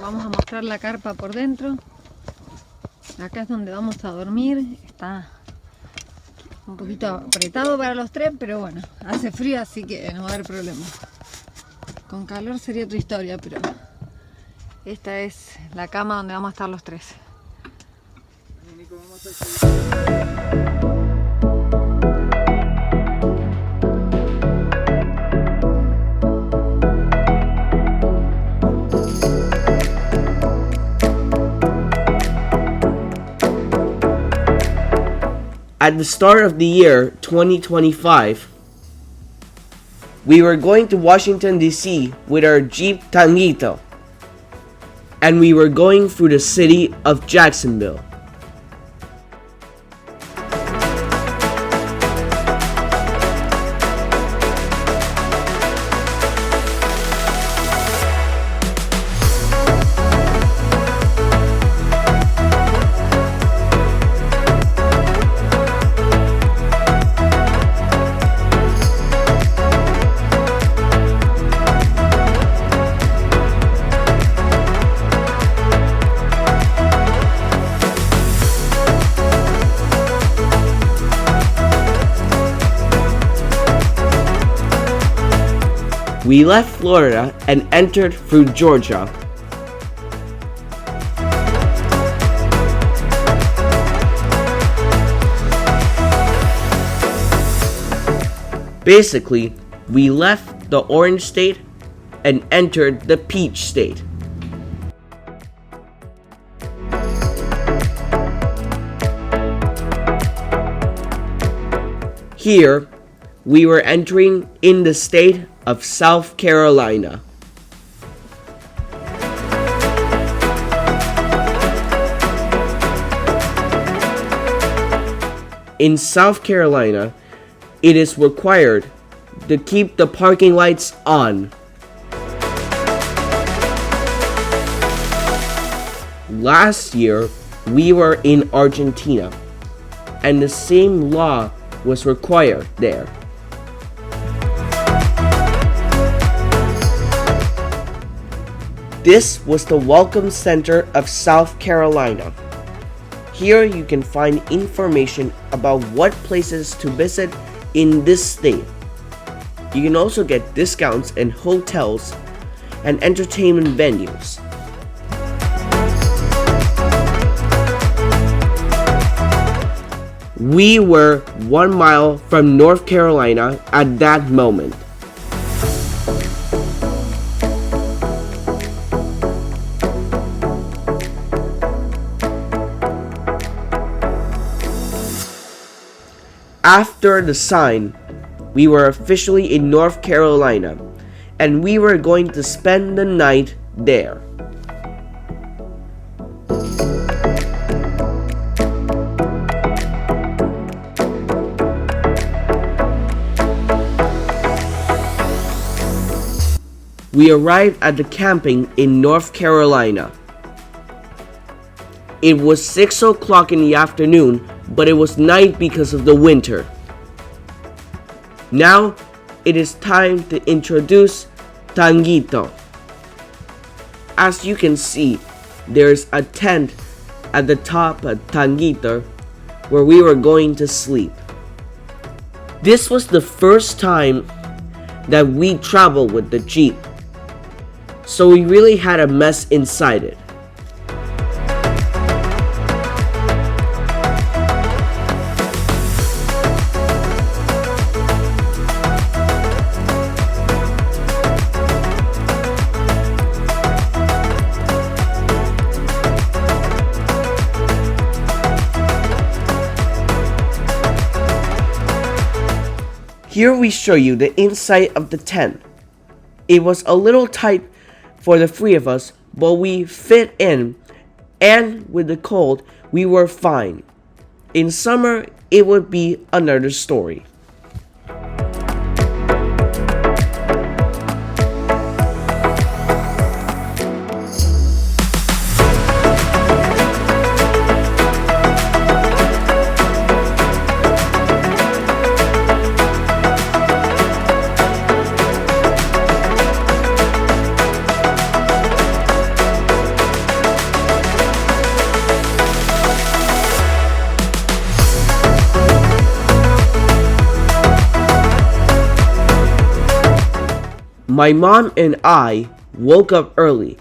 Vamos a mostrar la carpa por dentro. Acá es donde vamos a dormir. Está un poquito apretado para los tres, pero bueno, hace frío, así que no va a haber problema. Con calor sería otra historia, pero esta es la cama donde vamos a estar los tres. At the start of the year 2025, we were going to Washington D.C. with our Jeep Tanguito, and we were going through the city of Jacksonville. We left Florida and entered through Georgia. Basically, we left the Orange State and entered the Peach State. Here, we were entering in the state of South Carolina. In South Carolina, it is required to keep the parking lights on. Last year, we were in Argentina, and the same law was required there. This was the Welcome Center of South Carolina. Here you can find information about what places to visit in this state. You can also get discounts in hotels and entertainment venues. We were 1 mile from North Carolina at that moment. After the sign, we were officially in North Carolina, and we were going to spend the night there. We arrived at the camping in North Carolina. It was 6 o'clock in the afternoon, but it was night because of the winter. Now, it is time to introduce Tanguito. As you can see, there's a tent at the top of Tanguito where we were going to sleep. This was the first time that we traveled with the Jeep, so we really had a mess inside it. Here we show you the inside of the tent. It was a little tight for the three of us, but we fit in, and with the cold, we were fine. In summer, it would be another story. My mom and I woke up early,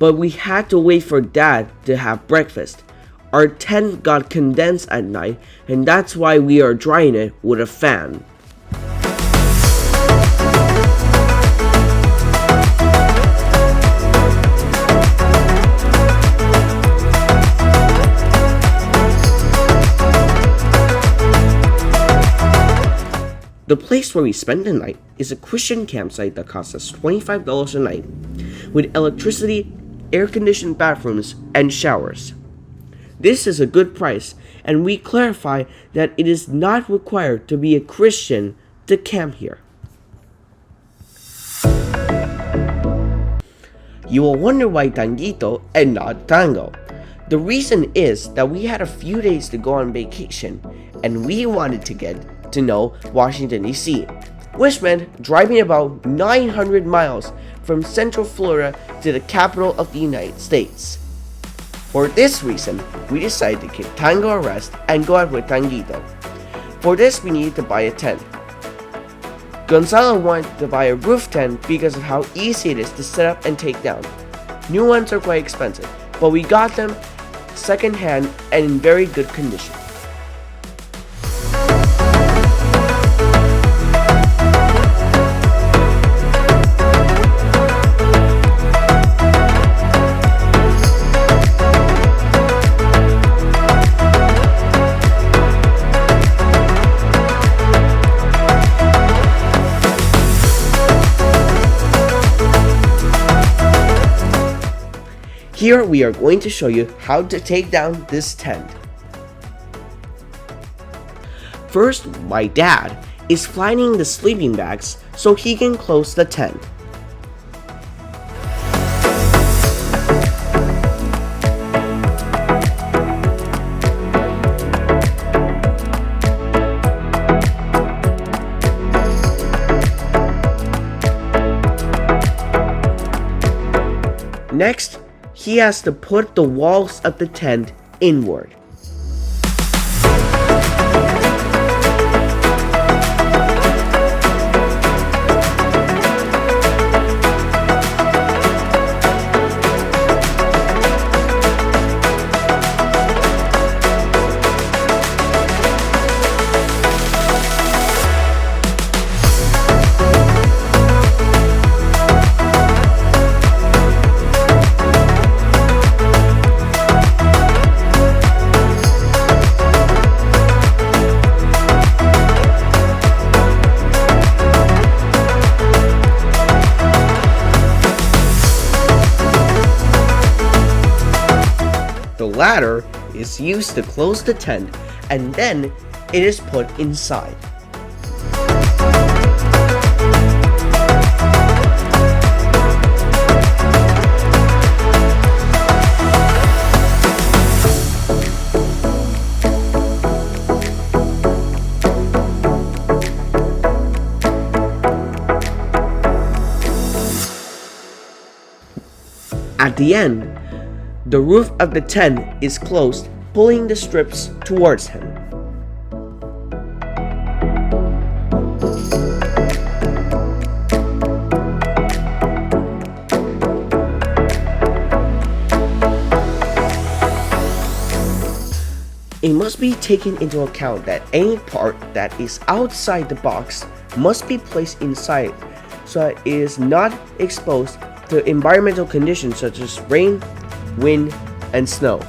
but we had to wait for Dad to have breakfast. Our tent got condensed at night, and that's why we are drying it with a fan. The place where we spend the night is a Christian campsite that costs us $25 a night, with electricity, air-conditioned bathrooms, and showers. This is a good price, and we clarify that it is not required to be a Christian to camp here. You will wonder why Tanguito and not Tango. The reason is that we had a few days to go on vacation, and we wanted to get to know Washington D.C, which meant driving about 900 miles from Central Florida to the capital of the United States. For this reason, we decided to keep Tango a rest and go out with Tanguito. For this, we needed to buy a tent. Gonzalo wanted to buy a roof tent because of how easy it is to set up and take down. New ones are quite expensive, but we got them second-hand and in very good condition. Here we are going to show you how to take down this tent. First, my dad is flattening the sleeping bags so he can close the tent. Next, he has to put the walls of the tent inward. The ladder is used to close the tent, and then it is put inside. At the end, the roof of the tent is closed, pulling the strips towards him. It must be taken into account that any part that is outside the box must be placed inside so that it is not exposed to environmental conditions such as rain, wind, and snow.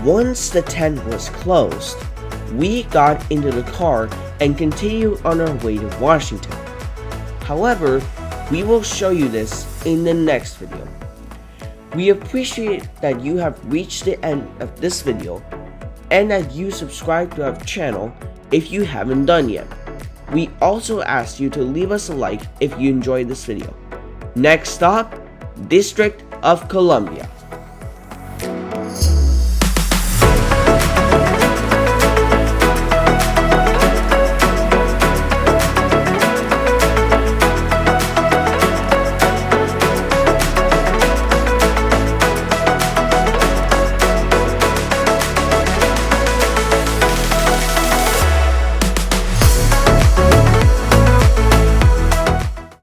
Once the tent was closed, we got into the car and continued on our way to Washington. However, we will show you this in the next video. We appreciate that you have reached the end of this video and that you subscribe to our channel if you haven't done yet. We also ask you to leave us a like if you enjoyed this video. Next stop, District of Columbia.